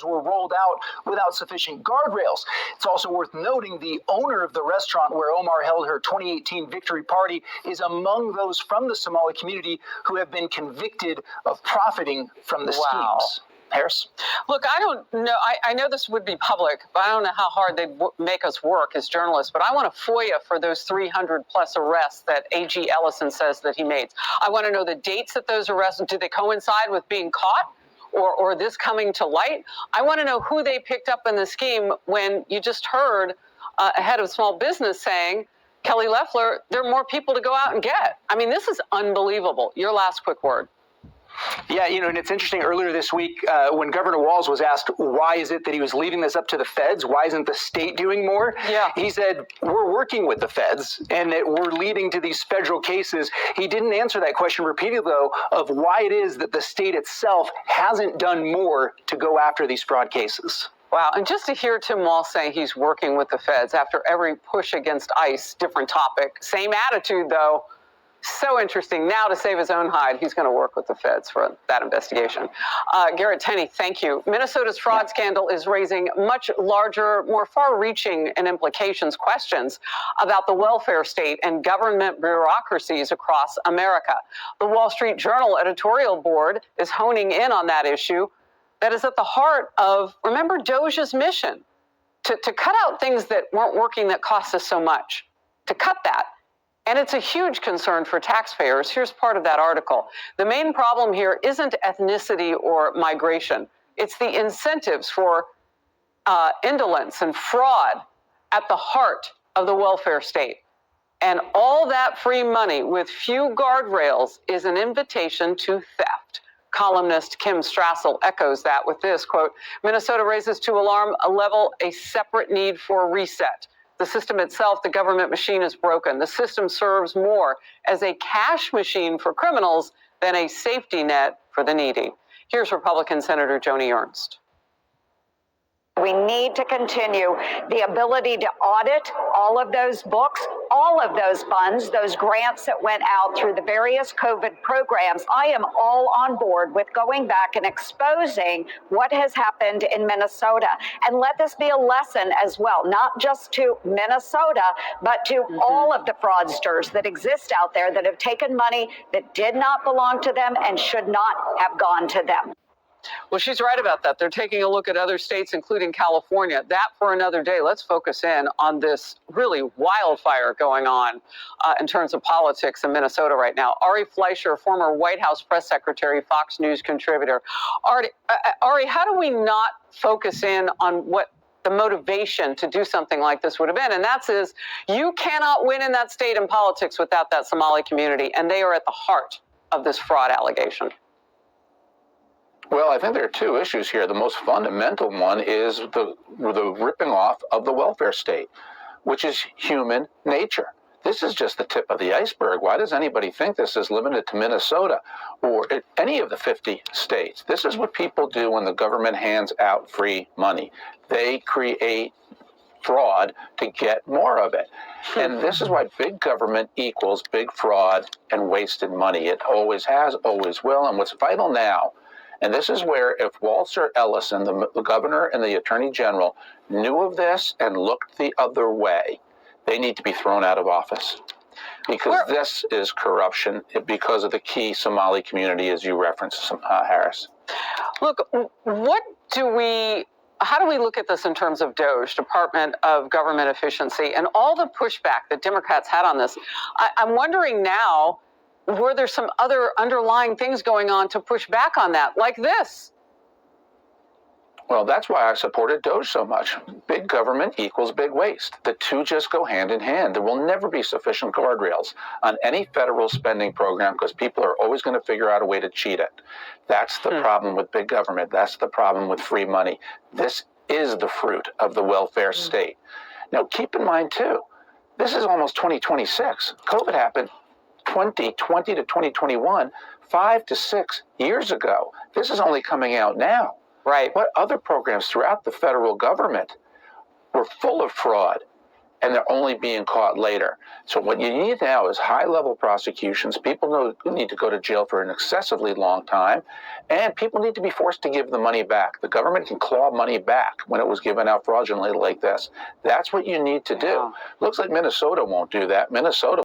were rolled out without sufficient guardrails. It's also worth noting the owner of the restaurant where Omar held her 2018 victory party is among those from the Somali community who have been convicted of profiting from the schemes. Harris? Look, I don't know. I know this would be public, but I don't know how hard they'd make us work as journalists. But I want a FOIA for those 300 plus arrests that A.G. Ellison says that he made. I want to know the dates that those arrests, do they coincide with being caught or this coming to light? I want to know who they picked up in the scheme when you just heard a head of small business saying, Kelly Loeffler, there are more people to go out and get. I mean, this is unbelievable. Your last quick word. Yeah, and it's interesting. Earlier this week, when Governor Walz was asked why is it that he was leaving this up to the feds, why isn't the state doing more? Yeah. He said, we're working with the feds and that we're leading to these federal cases. He didn't answer that question repeatedly, though, of why it is that the state itself hasn't done more to go after these fraud cases. Wow. And just to hear Tim Walz saying he's working with the feds after every push against ICE, different topic, same attitude, though. So interesting. Now, to save his own hide, he's going to work with the feds for that investigation. Garrett Tenney, thank you. Minnesota's fraud scandal is raising much larger, more far-reaching and implications questions about the welfare state and government bureaucracies across America. The Wall Street Journal editorial board is honing in on that issue that is at the heart of, remember, DOJ's mission to cut out things that weren't working that cost us so much, to cut that. And it's a huge concern for taxpayers. Here's part of that article. The main problem here isn't ethnicity or migration. It's the incentives for indolence and fraud at the heart of the welfare state. And all that free money with few guardrails is an invitation to theft. Columnist Kim Strassel echoes that with this, quote, Minnesota raises to alarm a level a separate need for a reset. The system itself, the government machine, is broken. The system serves more as a cash machine for criminals than a safety net for the needy. Here's Republican Senator Joni Ernst. We need to continue the ability to audit all of those books, all of those funds, those grants that went out through the various COVID programs. I am all on board with going back and exposing what has happened in Minnesota. And let this be a lesson as well, not just to Minnesota, but to all of the fraudsters that exist out there that have taken money that did not belong to them and should not have gone to them. Well, she's right about that. They're taking a look at other states, including California. That for another day. Let's focus in on this really wildfire going on in terms of politics in Minnesota right now. Ari Fleischer, former White House press secretary, Fox News contributor. Ari, how do we not focus in on what the motivation to do something like this would have been? And that's you cannot win in that state in politics without that Somali community, and they are at the heart of this fraud allegation. Well, I think there are two issues here. The most fundamental one is the ripping off of the welfare state, which is human nature. This is just the tip of the iceberg. Why does anybody think this is limited to Minnesota or any of the 50 states? This is what people do when the government hands out free money. They create fraud to get more of it. And this is why big government equals big fraud and wasted money. It always has, always will. And what's vital now, and this is where if Walter Ellison, the governor and the attorney general, knew of this and looked the other way, they need to be thrown out of office. Because this is corruption because of the key Somali community, as you referenced, Harris. Look, how do we look at this in terms of DOJ, Department of Government Efficiency, and all the pushback that Democrats had on this? I'm wondering now, were there some other underlying things going on to push back on that, like this? Well, that's why I supported DOJ so much. Big government equals big waste. The two just go hand in hand. There will never be sufficient guardrails on any federal spending program because people are always going to figure out a way to cheat it. That's the problem with big government. That's the problem with free money. This is the fruit of the welfare state. Now, keep in mind, too, this is almost 2026. COVID happened 2020 to 2021, 5 to 6 years ago. This is only coming out now. Right. What other programs throughout the federal government were full of fraud and they're only being caught later. So what you need now is high-level prosecutions. People need to go to jail for an excessively long time, and people need to be forced to give the money back. The government can claw money back when it was given out fraudulently like this. That's what you need to do. Looks like Minnesota won't do that. Minnesota